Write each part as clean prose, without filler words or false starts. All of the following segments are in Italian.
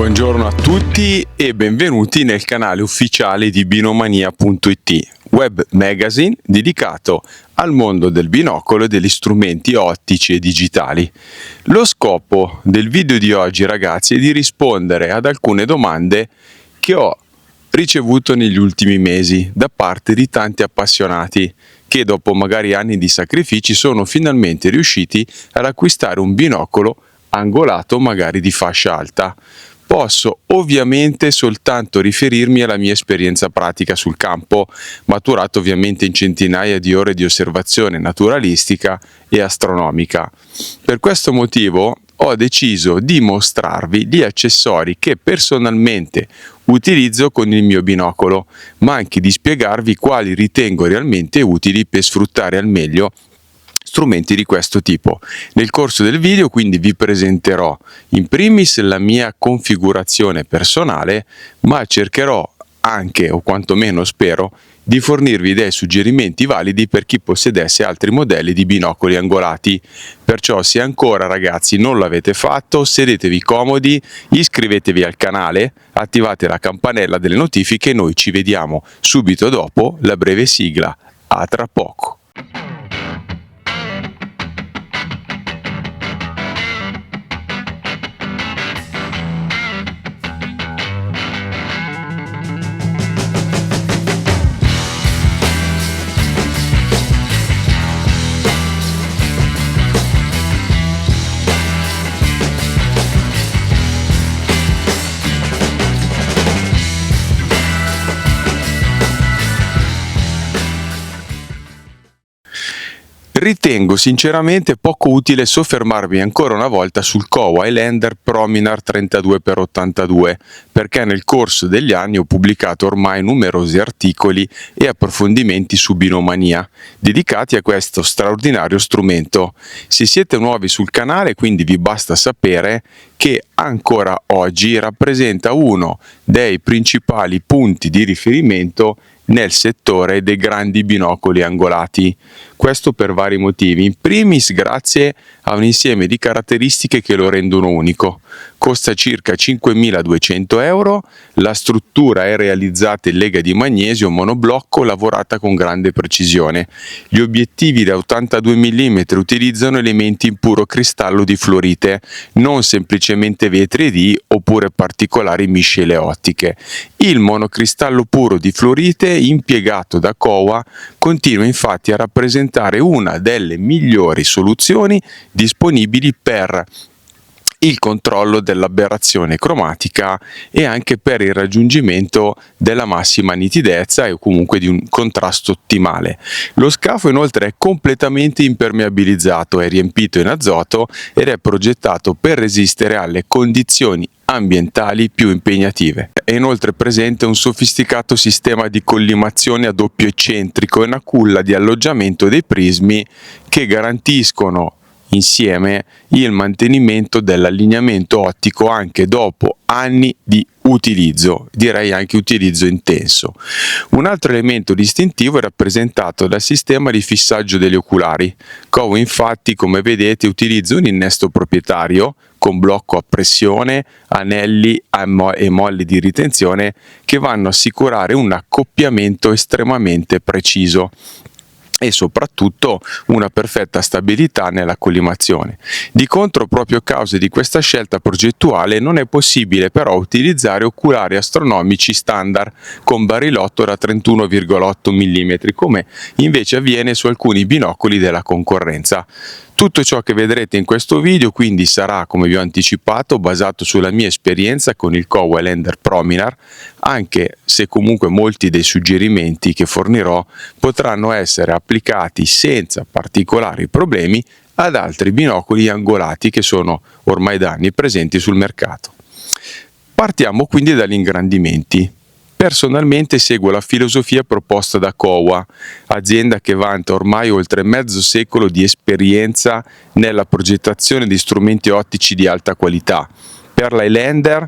Buongiorno a tutti e benvenuti nel canale ufficiale di binomania.it, web magazine dedicato al mondo del binocolo e degli strumenti ottici e digitali. Lo scopo del video di oggi, ragazzi, è di rispondere ad alcune domande che ho ricevuto negli ultimi mesi da parte di tanti appassionati che dopo magari anni di sacrifici sono finalmente riusciti ad acquistare un binocolo angolato magari di fascia alta. Posso ovviamente soltanto riferirmi alla mia esperienza pratica sul campo, maturata ovviamente in centinaia di ore di osservazione naturalistica e astronomica. Per questo motivo ho deciso di mostrarvi gli accessori che personalmente utilizzo con il mio binocolo, ma anche di spiegarvi quali ritengo realmente utili per sfruttare al meglio strumenti di questo tipo. Nel corso del video quindi vi presenterò in primis la mia configurazione personale, ma cercherò anche, o quantomeno spero, di fornirvi dei suggerimenti validi per chi possedesse altri modelli di binocoli angolati. Perciò, se ancora, ragazzi, non l'avete fatto, sedetevi comodi, iscrivetevi al canale, attivate la campanella delle notifiche e noi ci vediamo subito dopo la breve sigla. A tra poco. Ritengo sinceramente poco utile soffermarmi ancora una volta sul Kowa Highlander Prominar 32x82, perché nel corso degli anni ho pubblicato ormai numerosi articoli e approfondimenti su Binomania, dedicati a questo straordinario strumento. Se siete nuovi sul canale, quindi vi basta sapere che ancora oggi rappresenta uno dei principali punti di riferimento nel settore dei grandi binocoli angolati. Questo per vari motivi. In primis grazie a un insieme di caratteristiche che lo rendono unico. Costa circa 5.200 euro, la struttura è realizzata in lega di magnesio monoblocco lavorata con grande precisione. Gli obiettivi da 82 mm utilizzano elementi in puro cristallo di fluorite, non semplicemente vetri ED oppure particolari miscele ottiche. Il monocristallo puro di fluorite impiegato da Kowa continua infatti a rappresentare una delle migliori soluzioni disponibili per il controllo dell'aberrazione cromatica e anche per il raggiungimento della massima nitidezza e comunque di un contrasto ottimale. Lo scafo inoltre è completamente impermeabilizzato, è riempito in azoto ed è progettato per resistere alle condizioni ambientali più impegnative. È inoltre presente un sofisticato sistema di collimazione a doppio eccentrico e una culla di alloggiamento dei prismi che garantiscono insieme il mantenimento dell'allineamento ottico anche dopo anni di utilizzo, direi anche utilizzo intenso. Un altro elemento distintivo è rappresentato dal sistema di fissaggio degli oculari. Kowa infatti, come vedete, utilizza un innesto proprietario con blocco a pressione, anelli e molli di ritenzione che vanno a assicurare un accoppiamento estremamente preciso e soprattutto una perfetta stabilità nella collimazione. Di contro, proprio a causa di questa scelta progettuale, non è possibile però utilizzare oculari astronomici standard con barilotto da 31,8 mm, come invece avviene su alcuni binocoli della concorrenza. Tutto ciò che vedrete in questo video quindi sarà, come vi ho anticipato, basato sulla mia esperienza con il Kowa Highlander Prominar, anche se comunque molti dei suggerimenti che fornirò potranno essere applicati senza particolari problemi ad altri binocoli angolati che sono ormai da anni presenti sul mercato. Partiamo quindi dagli ingrandimenti. Personalmente seguo la filosofia proposta da Kowa, azienda che vanta ormai oltre mezzo secolo di esperienza nella progettazione di strumenti ottici di alta qualità. Per la Highlander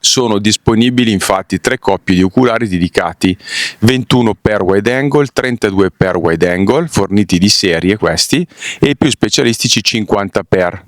sono disponibili infatti 3 coppie di oculari dedicati, 21 per wide angle, 32 per wide angle, forniti di serie questi, e i più specialistici 50 per.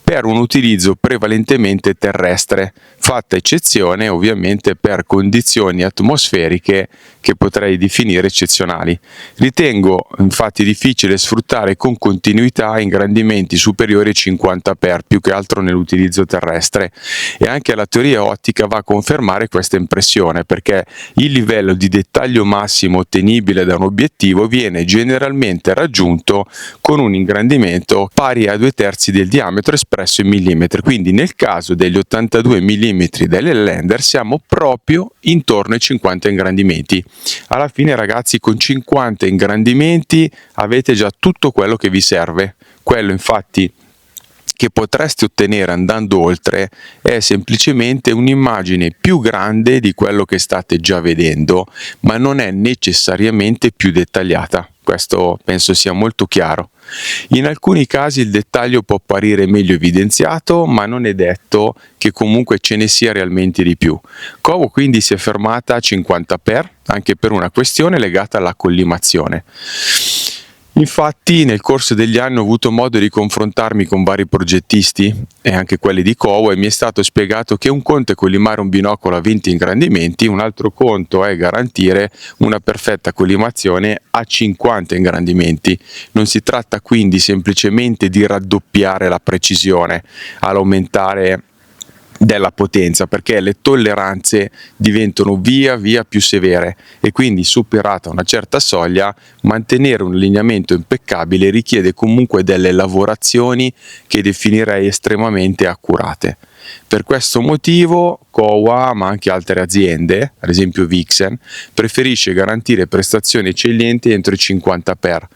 per un utilizzo prevalentemente terrestre, fatta eccezione ovviamente per condizioni atmosferiche che potrei definire eccezionali. Ritengo infatti difficile sfruttare con continuità ingrandimenti superiori ai 50 per, più che altro nell'utilizzo terrestre, e anche la teoria ottica va a confermare questa impressione, perché il livello di dettaglio massimo ottenibile da un obiettivo viene generalmente raggiunto con un ingrandimento pari a 2/3 del diametro espresso in millimetri. Quindi nel caso degli 82 mm dell'Highlander siamo proprio intorno ai 50 ingrandimenti. Alla fine, ragazzi, con 50 ingrandimenti avete già tutto quello che vi serve. Quello infatti che potreste ottenere andando oltre è semplicemente un'immagine più grande di quello che state già vedendo, ma non è necessariamente più dettagliata. Questo penso sia molto chiaro. In alcuni casi il dettaglio può apparire meglio evidenziato, ma non è detto che comunque ce ne sia realmente di più. Kowo quindi si è fermata a 50 per, anche per una questione legata alla collimazione. Infatti nel corso degli anni ho avuto modo di confrontarmi con vari progettisti e anche quelli di Kowo, e mi è stato spiegato che un conto è collimare un binocolo a 20 ingrandimenti, un altro conto è garantire una perfetta collimazione a 50 ingrandimenti. Non si tratta quindi semplicemente di raddoppiare la precisione all'aumentare della potenza, perché le tolleranze diventano via via più severe e quindi, superata una certa soglia, mantenere un allineamento impeccabile richiede comunque delle lavorazioni che definirei estremamente accurate. Per questo motivo Kowa, ma anche altre aziende, ad esempio Vixen, preferisce garantire prestazioni eccellenti entro i 50 per.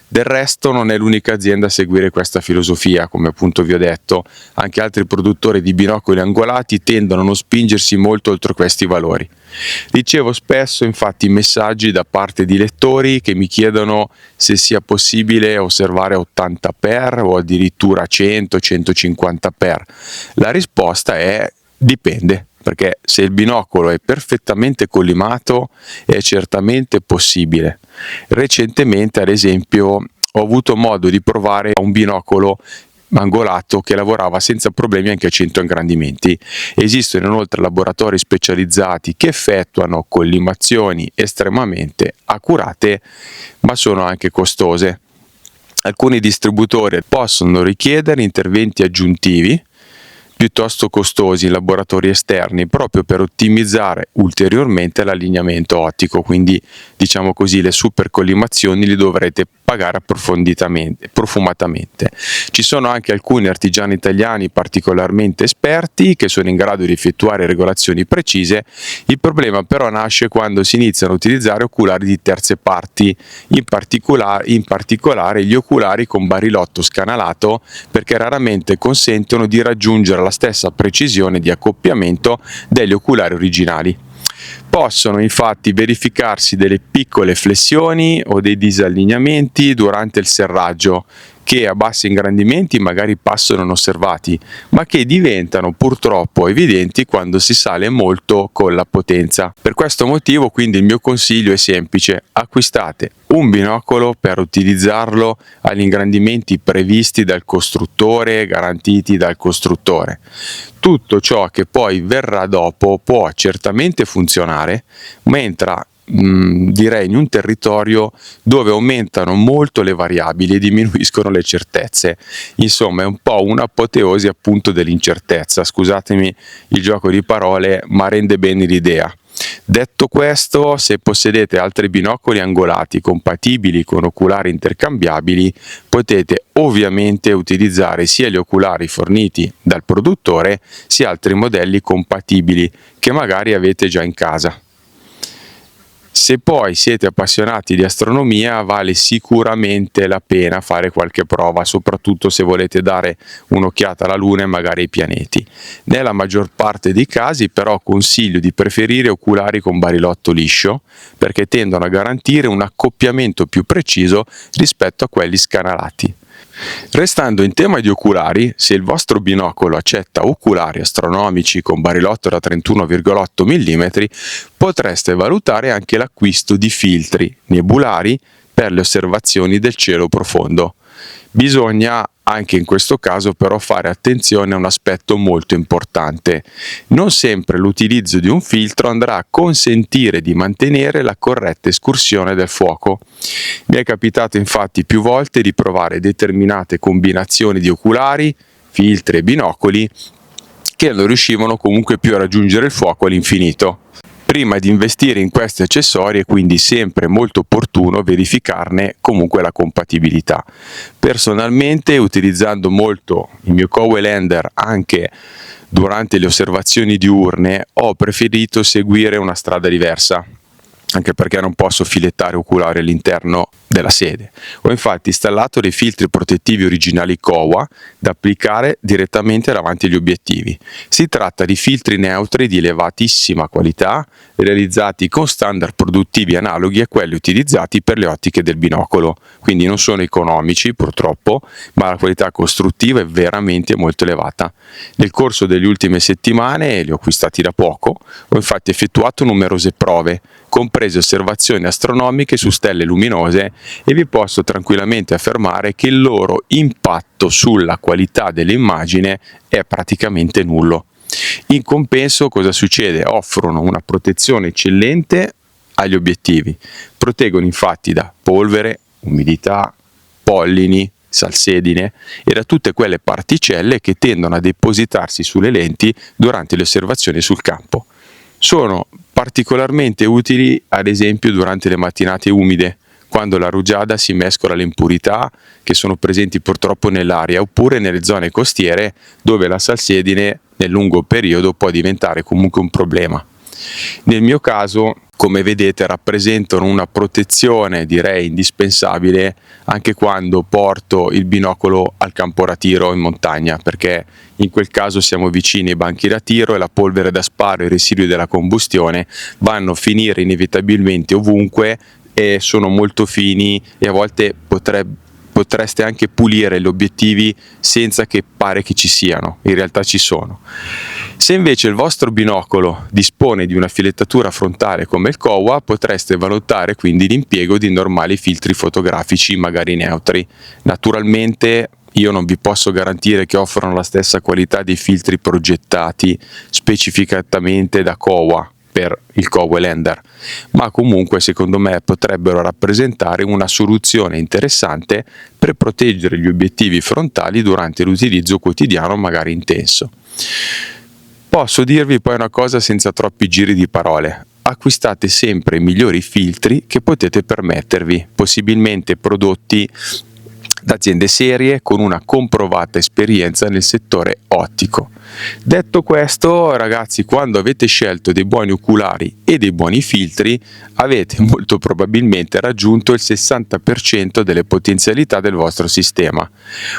Del resto non è l'unica azienda a seguire questa filosofia, come appunto vi ho detto. Anche altri produttori di binocoli angolati tendono a non spingersi molto oltre questi valori. Ricevo spesso infatti messaggi da parte di lettori che mi chiedono se sia possibile osservare 80 per o addirittura 100-150 per. La risposta è dipende, perché se il binocolo è perfettamente collimato è certamente possibile. Recentemente, ad esempio, ho avuto modo di provare un binocolo angolato che lavorava senza problemi anche a 100 ingrandimenti. Esistono inoltre laboratori specializzati che effettuano collimazioni estremamente accurate, ma sono anche costose. Alcuni distributori possono richiedere interventi aggiuntivi piuttosto costosi in laboratori esterni proprio per ottimizzare ulteriormente l'allineamento ottico, quindi diciamo così le super collimazioni li dovrete pagare profumatamente. Ci sono anche alcuni artigiani italiani particolarmente esperti che sono in grado di effettuare regolazioni precise. Il problema però nasce quando si iniziano a utilizzare oculari di terze parti, in particolare gli oculari con barilotto scanalato, perché raramente consentono di raggiungere la stessa precisione di accoppiamento degli oculari originali. Possono infatti verificarsi delle piccole flessioni o dei disallineamenti durante il serraggio che a bassi ingrandimenti magari passano inosservati, ma che diventano purtroppo evidenti quando si sale molto con la potenza. Per questo motivo quindi il mio consiglio è semplice: acquistate un binocolo per utilizzarlo agli ingrandimenti previsti dal costruttore, garantiti dal costruttore. Tutto ciò che poi verrà dopo può certamente funzionare, ma entra direi in un territorio dove aumentano molto le variabili e diminuiscono le certezze. Insomma, è un po' un'apoteosi appunto dell'incertezza, scusatemi il gioco di parole, ma rende bene l'idea. Detto questo, se possedete altri binocoli angolati compatibili con oculari intercambiabili, potete ovviamente utilizzare sia gli oculari forniti dal produttore sia altri modelli compatibili che magari avete già in casa. Se poi siete appassionati di astronomia, vale sicuramente la pena fare qualche prova, soprattutto se volete dare un'occhiata alla Luna e magari ai pianeti. Nella maggior parte dei casi però consiglio di preferire oculari con barilotto liscio, perché tendono a garantire un accoppiamento più preciso rispetto a quelli scanalati. Restando in tema di oculari, se il vostro binocolo accetta oculari astronomici con barilotto da 31,8 mm, potreste valutare anche l'acquisto di filtri nebulari per le osservazioni del cielo profondo. Bisogna anche in questo caso però fare attenzione a un aspetto molto importante. Non sempre l'utilizzo di un filtro andrà a consentire di mantenere la corretta escursione del fuoco. Mi è capitato infatti più volte di provare determinate combinazioni di oculari, filtri e binocoli che non riuscivano comunque più a raggiungere il fuoco all'infinito. Prima di investire in questi accessori è quindi sempre molto opportuno verificarne comunque la compatibilità. Personalmente, utilizzando molto il mio Cowelander anche durante le osservazioni diurne, ho preferito seguire una strada diversa, anche perché non posso filettare oculari all'interno della sede. Ho infatti installato dei filtri protettivi originali Kowa da applicare direttamente davanti agli obiettivi. Si tratta di filtri neutri di elevatissima qualità, realizzati con standard produttivi analoghi a quelli utilizzati per le ottiche del binocolo, quindi non sono economici purtroppo, ma la qualità costruttiva è veramente molto elevata. Nel corso delle ultime settimane, li ho acquistati da poco, ho infatti effettuato numerose prove, comprese osservazioni astronomiche su stelle luminose, e vi posso tranquillamente affermare che il loro impatto sulla qualità dell'immagine è praticamente nullo. In compenso cosa succede? Offrono una protezione eccellente agli obiettivi, proteggono infatti da polvere, umidità, pollini, salsedine e da tutte quelle particelle che tendono a depositarsi sulle lenti durante le osservazioni sul campo. Sono particolarmente utili ad esempio durante le mattinate umide, quando la rugiada si mescola alle impurità che sono presenti purtroppo nell'aria, oppure nelle zone costiere dove la salsedine nel lungo periodo può diventare comunque un problema. Nel mio caso, come vedete, rappresentano una protezione direi indispensabile anche quando porto il binocolo al campo da tiro in montagna, perché in quel caso siamo vicini ai banchi da tiro e la polvere da sparo e i residui della combustione vanno a finire inevitabilmente ovunque e sono molto fini e a volte potreste anche pulire gli obiettivi senza che pare che ci siano, in realtà ci sono. Se invece il vostro binocolo dispone di una filettatura frontale come il Kowa, potreste valutare quindi l'impiego di normali filtri fotografici magari neutri. Naturalmente io non vi posso garantire che offrono la stessa qualità dei filtri progettati specificatamente da Kowa per il Cowelander, ma comunque secondo me potrebbero rappresentare una soluzione interessante per proteggere gli obiettivi frontali durante l'utilizzo quotidiano magari intenso. Posso dirvi poi una cosa senza troppi giri di parole: acquistate sempre i migliori filtri che potete permettervi, possibilmente prodotti da aziende serie con una comprovata esperienza nel settore ottico. Detto questo, ragazzi, quando avete scelto dei buoni oculari e dei buoni filtri, avete molto probabilmente raggiunto il 60% delle potenzialità del vostro sistema.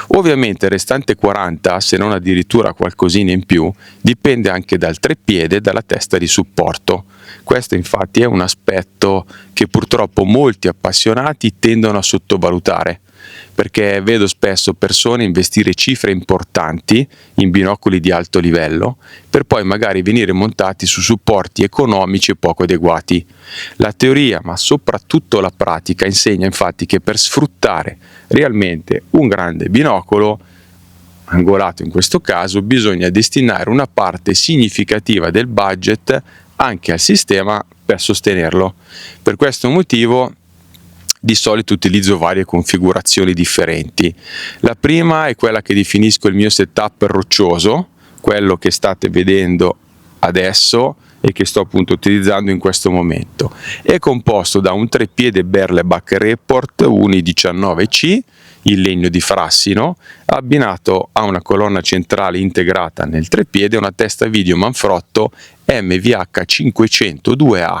Ovviamente il restante 40%, se non addirittura qualcosina in più, dipende anche dal treppiede e dalla testa di supporto. Questo infatti è un aspetto che purtroppo molti appassionati tendono a sottovalutare, perché vedo spesso persone investire cifre importanti in binocoli di alto livello per poi magari venire montati su supporti economici e poco adeguati. La teoria, ma soprattutto la pratica, insegna infatti che per sfruttare realmente un grande binocolo, angolato in questo caso, bisogna destinare una parte significativa del budget anche al sistema per sostenerlo. Per questo motivo di solito utilizzo varie configurazioni differenti. La prima è quella che definisco il mio setup roccioso, quello che state vedendo adesso e che sto appunto utilizzando in questo momento. È composto da un treppiede Berlebach Report Uni 19C in legno di frassino, abbinato a una colonna centrale integrata nel treppiede e una testa video Manfrotto MVH502H.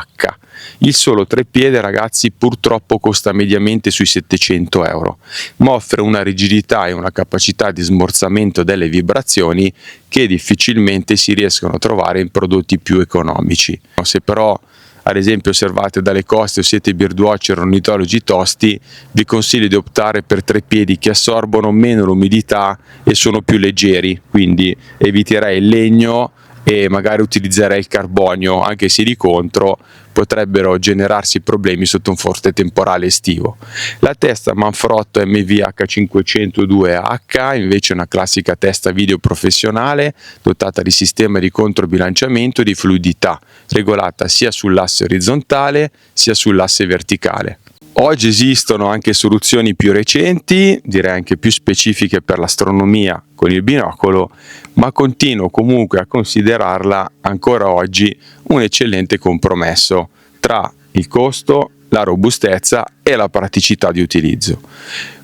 Il solo treppiede, ragazzi, purtroppo costa mediamente sui 700 euro, ma offre una rigidità e una capacità di smorzamento delle vibrazioni che difficilmente si riescono a trovare in prodotti più economici. Se però ad esempio osservate dalle coste o siete birdwatcher o ornitologi tosti, vi consiglio di optare per treppiedi che assorbono meno l'umidità e sono più leggeri, quindi eviterei il legno e magari utilizzerei il carbonio, anche se di contro potrebbero generarsi problemi sotto un forte temporale estivo. La testa Manfrotto MVH502H invece è una classica testa video professionale dotata di sistema di controbilanciamento e di fluidità, regolata sia sull'asse orizzontale sia sull'asse verticale. Oggi esistono anche soluzioni più recenti, direi anche più specifiche per l'astronomia con il binocolo, ma continuo comunque a considerarla ancora oggi un eccellente compromesso tra il costo, la robustezza e la praticità di utilizzo.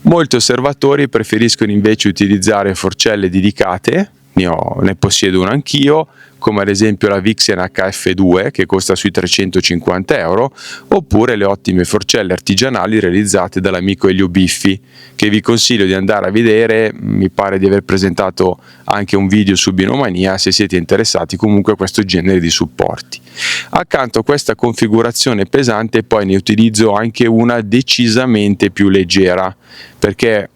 Molti osservatori preferiscono invece utilizzare forcelle dedicate, ne possiedo una anch'io, come ad esempio la Vixen HF2 che costa sui 350 euro, oppure le ottime forcelle artigianali realizzate dall'amico Elio Biffi, che vi consiglio di andare a vedere. Mi pare di aver presentato anche un video su Binomania se siete interessati comunque a questo genere di supporti. Accanto a questa configurazione pesante poi ne utilizzo anche una decisamente più leggera, perché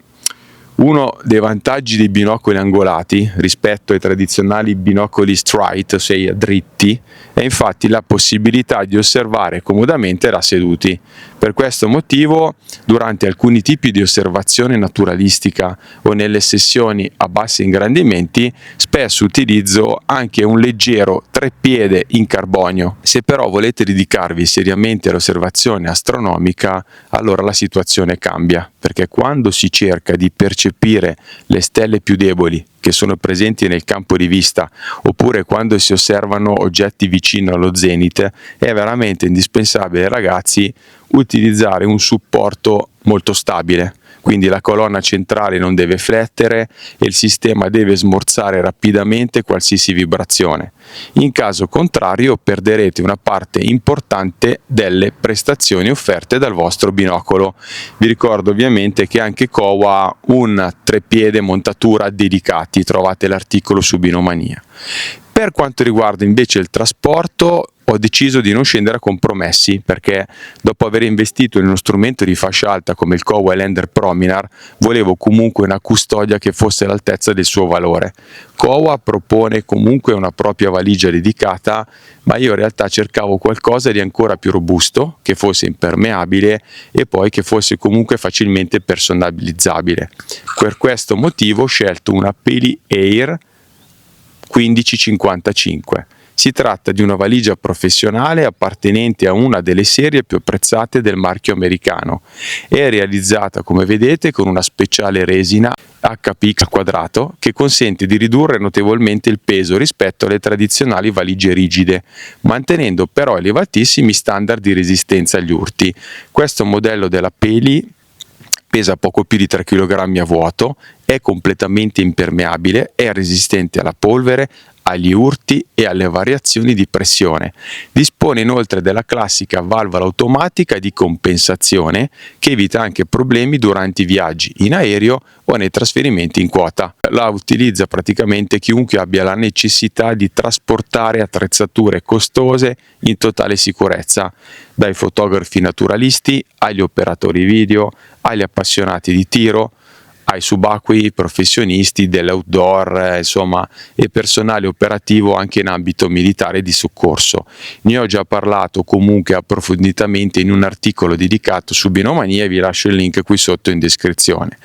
uno dei vantaggi dei binocoli angolati rispetto ai tradizionali binocoli straight, ossia dritti, è infatti la possibilità di osservare comodamente da seduti. Per questo motivo, durante alcuni tipi di osservazione naturalistica o nelle sessioni a bassi ingrandimenti, spesso utilizzo anche un leggero treppiede in carbonio. Se però volete dedicarvi seriamente all'osservazione astronomica, allora la situazione cambia, perché quando si cerca di percepire le stelle più deboli che sono presenti nel campo di vista, oppure quando si osservano oggetti vicino allo zenit, è veramente indispensabile, ragazzi, utilizzare un supporto molto stabile. Quindi la colonna centrale non deve flettere e il sistema deve smorzare rapidamente qualsiasi vibrazione. In caso contrario perderete una parte importante delle prestazioni offerte dal vostro binocolo. Vi ricordo ovviamente che anche Kowa ha un treppiede montatura dedicati, trovate l'articolo su Binomania. Per quanto riguarda invece il trasporto, ho deciso di non scendere a compromessi, perché dopo aver investito in uno strumento di fascia alta come il Kowa Highlander Prominar, volevo comunque una custodia che fosse all'altezza del suo valore. Kowa propone comunque una propria valigia dedicata, ma io in realtà cercavo qualcosa di ancora più robusto, che fosse impermeabile e poi che fosse comunque facilmente personalizzabile. Per questo motivo ho scelto una Peli Air 1555. Si tratta di una valigia professionale appartenente a una delle serie più apprezzate del marchio americano. È realizzata, come vedete, con una speciale resina HPX al quadrato che consente di ridurre notevolmente il peso rispetto alle tradizionali valigie rigide, mantenendo però elevatissimi standard di resistenza agli urti. Questo modello della Peli pesa poco più di 3 kg a vuoto, è completamente impermeabile, è resistente alla polvere, agli urti e alle variazioni di pressione. Dispone inoltre della classica valvola automatica di compensazione che evita anche problemi durante i viaggi in aereo o nei trasferimenti in quota. La utilizza praticamente chiunque abbia la necessità di trasportare attrezzature costose in totale sicurezza, dai fotografi naturalisti agli operatori video, agli appassionati di tiro, ai subacquei professionisti dell'outdoor, insomma, e personale operativo anche in ambito militare di soccorso. Ne ho già parlato comunque approfonditamente in un articolo dedicato su Binomania e vi lascio il link qui sotto in descrizione.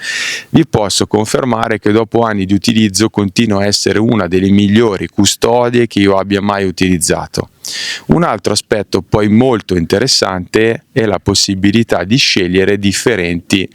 Vi posso confermare che dopo anni di utilizzo continua a essere una delle migliori custodie che io abbia mai utilizzato. Un altro aspetto poi molto interessante è la possibilità di scegliere differenti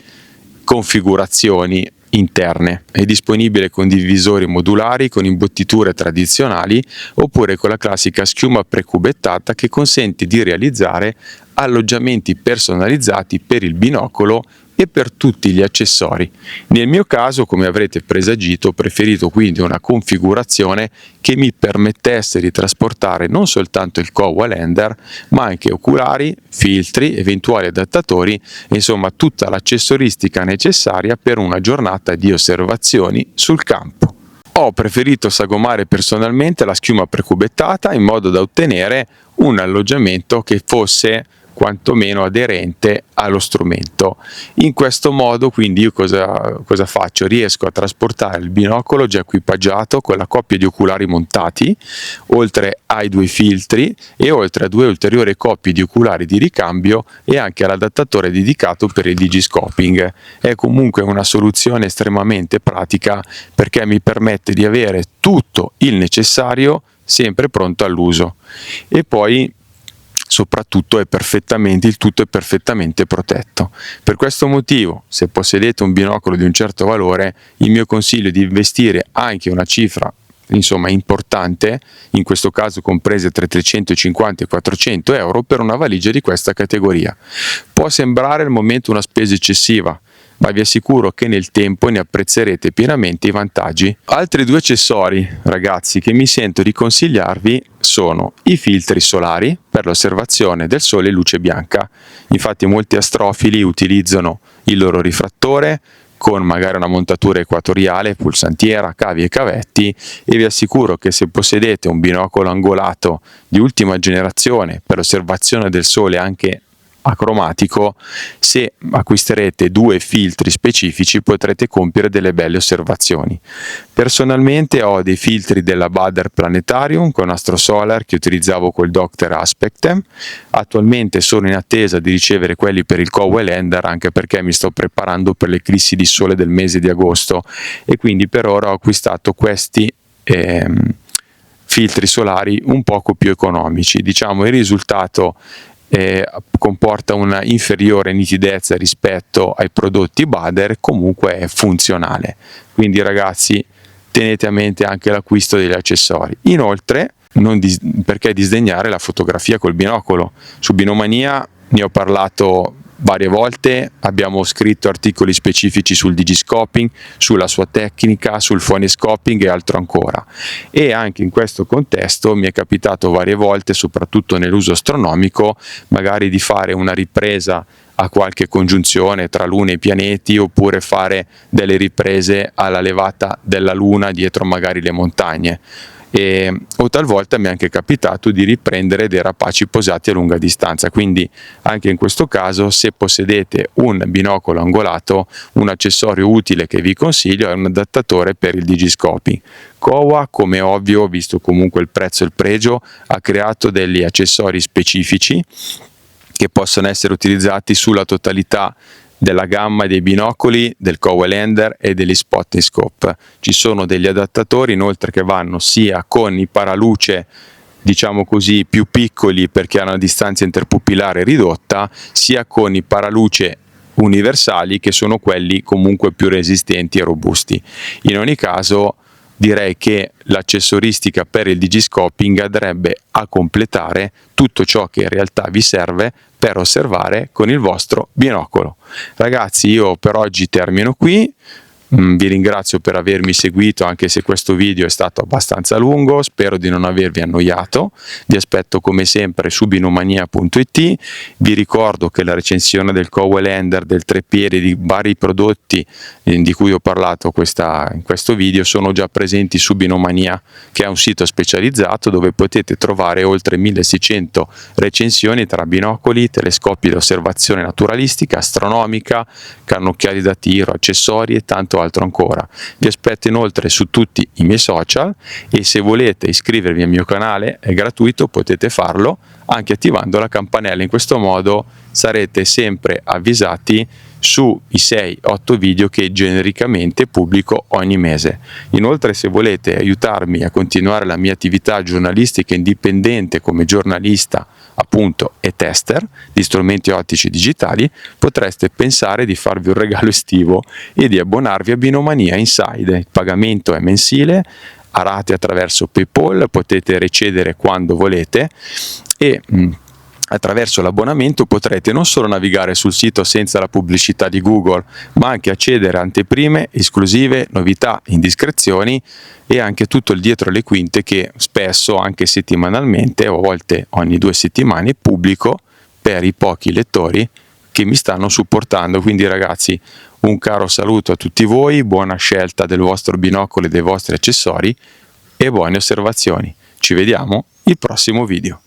configurazioni interne. È disponibile con divisori modulari, con imbottiture tradizionali oppure con la classica schiuma precubettata che consente di realizzare alloggiamenti personalizzati per il binocolo e per tutti gli accessori. Nel mio caso, come avrete presagito, ho preferito quindi una configurazione che mi permettesse di trasportare non soltanto il Kowa Highlander, ma anche oculari, filtri, eventuali adattatori e insomma tutta l'accessoristica necessaria per una giornata di osservazioni sul campo. Ho preferito sagomare personalmente la schiuma precubettata in modo da ottenere un alloggiamento che fosse quantomeno aderente allo strumento. In questo modo quindi io cosa faccio? Riesco a trasportare il binocolo già equipaggiato con la coppia di oculari montati, oltre ai 2 filtri e oltre a 2 ulteriori coppie di oculari di ricambio e anche all'adattatore dedicato per il digiscoping. È comunque una soluzione estremamente pratica perché mi permette di avere tutto il necessario sempre pronto all'uso, e poi soprattutto il tutto è perfettamente protetto. Per questo motivo, se possedete un binocolo di un certo valore, il mio consiglio è di investire anche una cifra importante, in questo caso comprese tra 350 e 400 euro, per una valigia di questa categoria. Può sembrare al momento una spesa eccessiva, ma vi assicuro che nel tempo ne apprezzerete pienamente i vantaggi. Altri 2 accessori, ragazzi, che mi sento di consigliarvi sono i filtri solari per l'osservazione del sole e luce bianca. Infatti molti astrofili utilizzano il loro rifrattore con magari una montatura equatoriale, pulsantiera, cavi e cavetti, e vi assicuro che se possedete un binocolo angolato di ultima generazione per l'osservazione del sole anche acromatico, se acquisterete 2 filtri specifici potrete compiere delle belle osservazioni. Personalmente ho dei filtri della Bader Planetarium con Astro Solar che utilizzavo col Dr. Aspectem. Attualmente sono in attesa di ricevere quelli per il Cow Highlander, anche perché mi sto preparando per l'eclissi di sole del mese di agosto, e quindi per ora ho acquistato questi filtri solari un poco più economici. Diciamo il risultato comporta una inferiore nitidezza rispetto ai prodotti Bader, comunque è funzionale. Quindi ragazzi, tenete a mente anche l'acquisto degli accessori. Inoltre, perché disdegnare la fotografia col binocolo? Su Binomania ne ho parlato varie volte, abbiamo scritto articoli specifici sul digiscoping, sulla sua tecnica, sul phoniscoping e altro ancora, e anche in questo contesto mi è capitato varie volte, soprattutto nell'uso astronomico, magari di fare una ripresa a qualche congiunzione tra Luna e pianeti, oppure fare delle riprese alla levata della Luna dietro magari le montagne. O talvolta mi è anche capitato di riprendere dei rapaci posati a lunga distanza. Quindi anche in questo caso, se possedete un binocolo angolato, un accessorio utile che vi consiglio è un adattatore per il digiscoping. Kowa, come ovvio, visto comunque il prezzo e il pregio, ha creato degli accessori specifici che possono essere utilizzati sulla totalità della gamma dei binocoli del Cow Highlander e degli Spotting Scope. Ci sono degli adattatori inoltre che vanno sia con i paraluce, diciamo così, più piccoli perché hanno una distanza interpupillare ridotta, sia con i paraluce universali che sono quelli comunque più resistenti e robusti. In ogni caso direi che l'accessoristica per il digiscoping andrebbe a completare tutto ciò che in realtà vi serve per osservare con il vostro binocolo. Ragazzi, io per oggi termino qui. Vi ringrazio per avermi seguito, anche se questo video è stato abbastanza lungo, spero di non avervi annoiato. Vi aspetto come sempre su binomania.it. Vi ricordo che la recensione del Cow Highlander, del treppiedi, di vari prodotti di cui ho parlato in questo video sono già presenti su Binomania, che è un sito specializzato dove potete trovare oltre 1600 recensioni tra binocoli, telescopi di osservazione naturalistica, astronomica, cannocchiali da tiro, accessori e tanto altro ancora. Vi aspetto inoltre su tutti i miei social, e se volete iscrivervi al mio canale è gratuito, potete farlo anche attivando la campanella. In questo modo sarete sempre avvisati sui 6-8 video che genericamente pubblico ogni mese. Inoltre, se volete aiutarmi a continuare la mia attività giornalistica indipendente come giornalista appunto e tester di strumenti ottici digitali, potreste pensare di farvi un regalo estivo e di abbonarvi a Binomania Inside. Il pagamento è mensile, a rate attraverso PayPal, potete recedere quando volete, e attraverso l'abbonamento potrete non solo navigare sul sito senza la pubblicità di Google, ma anche accedere a anteprime, esclusive, novità, indiscrezioni e anche tutto il dietro le quinte che spesso, anche settimanalmente o a volte ogni 2 settimane, pubblico per i pochi lettori che mi stanno supportando. Quindi ragazzi, un caro saluto a tutti voi, buona scelta del vostro binocolo e dei vostri accessori e buone osservazioni. Ci vediamo il prossimo video.